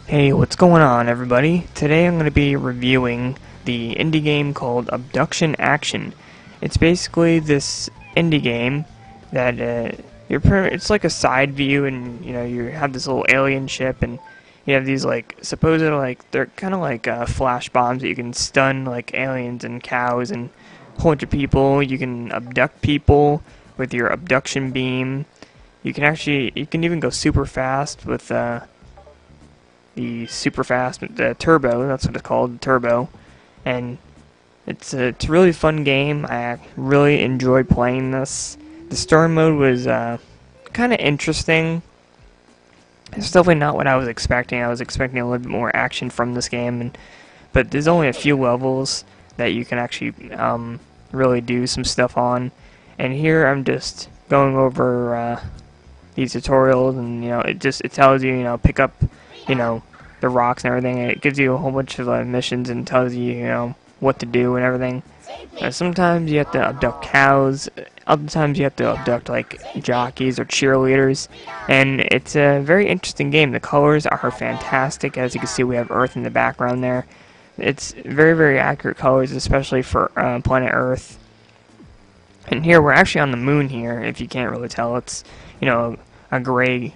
Hey, what's going on, everybody? Today I'm going to be reviewing the indie game called Abduction Action. It's basically this indie game that it's like a side view, and you have this little alien ship, and you have these they're kind of like flash bombs that you can stun like aliens and cows and a whole bunch of people. You can abduct people with your abduction beam. You can even go super fast with the super fast turbo. That's what it's called, turbo. And it's a really fun game. I really enjoyed playing this. The story mode was kind of interesting. It's definitely not what I was expecting. I was expecting a little bit more action from this game, but there's only a few levels that you can actually really do some stuff on. And here I'm just going over these tutorials, and it tells you pick up the rocks and everything. It gives you a whole bunch of missions and tells you what to do and everything. Sometimes you have to abduct cows, other times you have to abduct like jockeys or cheerleaders, and it's a very interesting game. The colors are fantastic. As you can see, we have Earth in the background there. It's very, very accurate colors, especially for planet Earth. And here we're actually on the moon here, if you can't really tell. It's a gray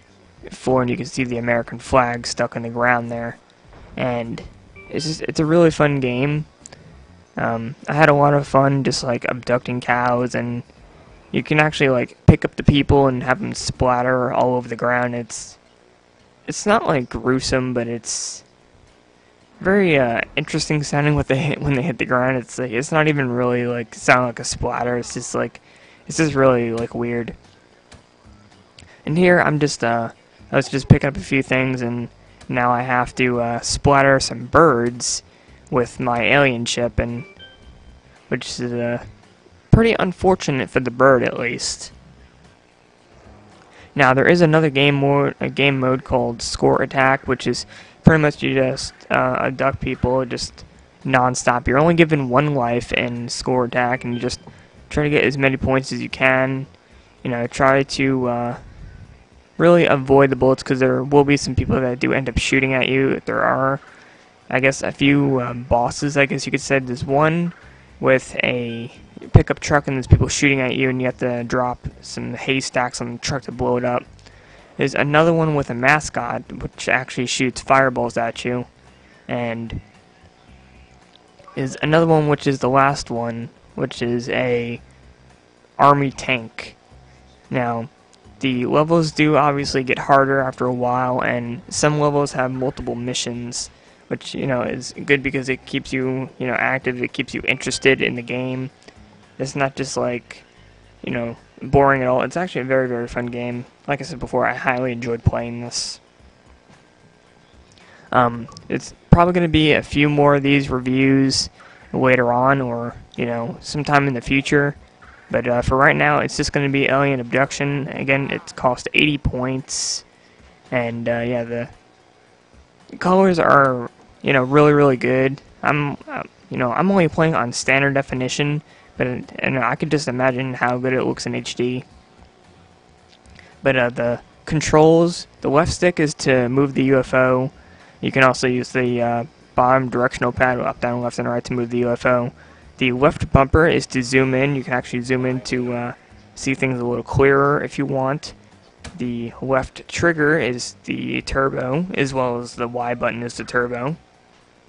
floor, and you can see the American flag stuck in the ground there. And it's a really fun game. I had a lot of fun just like abducting cows, and you can actually like pick up the people and have them splatter all over the ground. It's not like gruesome, but it's very interesting sounding when they hit the ground. It's not even really like sound like a splatter. It's just really like weird. And here I was just picking up a few things, and now I have to splatter some birds with my alien ship, and which is pretty unfortunate for the bird, at least. Now there is another game mode called Score Attack, which is pretty much you just abduct people just non-stop. You're only given one life in Score Attack, and you just try to get as many points as you can. Try to really avoid the bullets, because there will be some people that do end up shooting at you. There are, I guess, a few bosses, I guess you could say. There's one with a pickup truck, and there's people shooting at you, and you have to drop some haystacks on the truck to blow it up. There's another one with a mascot, which actually shoots fireballs at you. And there's another one, which is the last one, which is a army tank. Now, the levels do obviously get harder after a while, and some levels have multiple missions, which is good because it keeps you active. It keeps you interested in the game. It's not just like boring at all. It's actually a very, very fun game. Like I said before, I highly enjoyed playing this. It's probably going to be a few more of these reviews later on, or sometime in the future. But for right now, it's just going to be Alien Abduction. Again, it costs 80 points, and yeah, the colors are really, really good. I'm only playing on standard definition, but I could just imagine how good it looks in HD. But the controls, the left stick is to move the UFO. You can also use the bottom directional pad, up, down, left, and right, to move the UFO. The left bumper is to zoom in. You can actually zoom in to see things a little clearer if you want. The left trigger is the turbo, as well as the Y button is the turbo.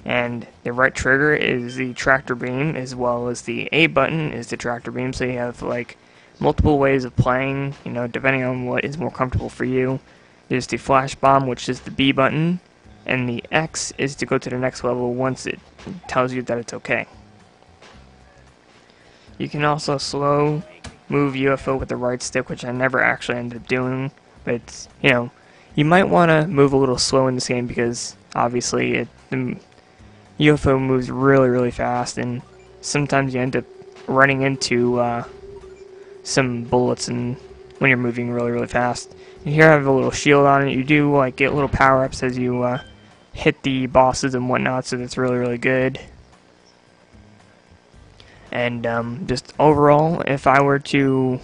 And the right trigger is the tractor beam, as well as the A button is the tractor beam. So you have like multiple ways of playing, depending on what is more comfortable for you. There's the flash bomb, which is the B button, and the X is to go to the next level once it tells you that it's okay. You can also slow move UFO with the right stick, which I never actually ended up doing. But it's, you might want to move a little slow in this game, because obviously the UFO moves really, really fast, and sometimes you end up running into some bullets and when you're moving really, really fast. And here I have a little shield on it. You do get little power-ups as you hit the bosses and whatnot, so that's really, really good. And just overall, if I were to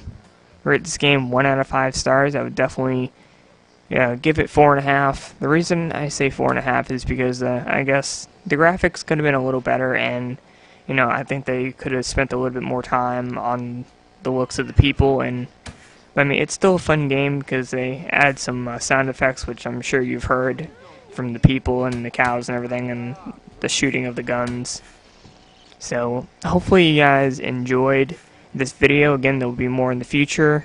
rate this game 1 out of 5 stars, I would definitely yeah, give it 4.5. The reason I say 4.5 is because I guess the graphics could have been a little better, and I think they could have spent a little bit more time on the looks of the people. And I mean, it's still a fun game because they add some sound effects, which I'm sure you've heard from the people and the cows and everything, and the shooting of the guns. So hopefully you guys enjoyed this video. Again, there will be more in the future.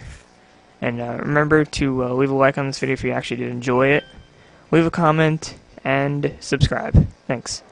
And remember to leave a like on this video if you actually did enjoy it. Leave a comment and subscribe. Thanks.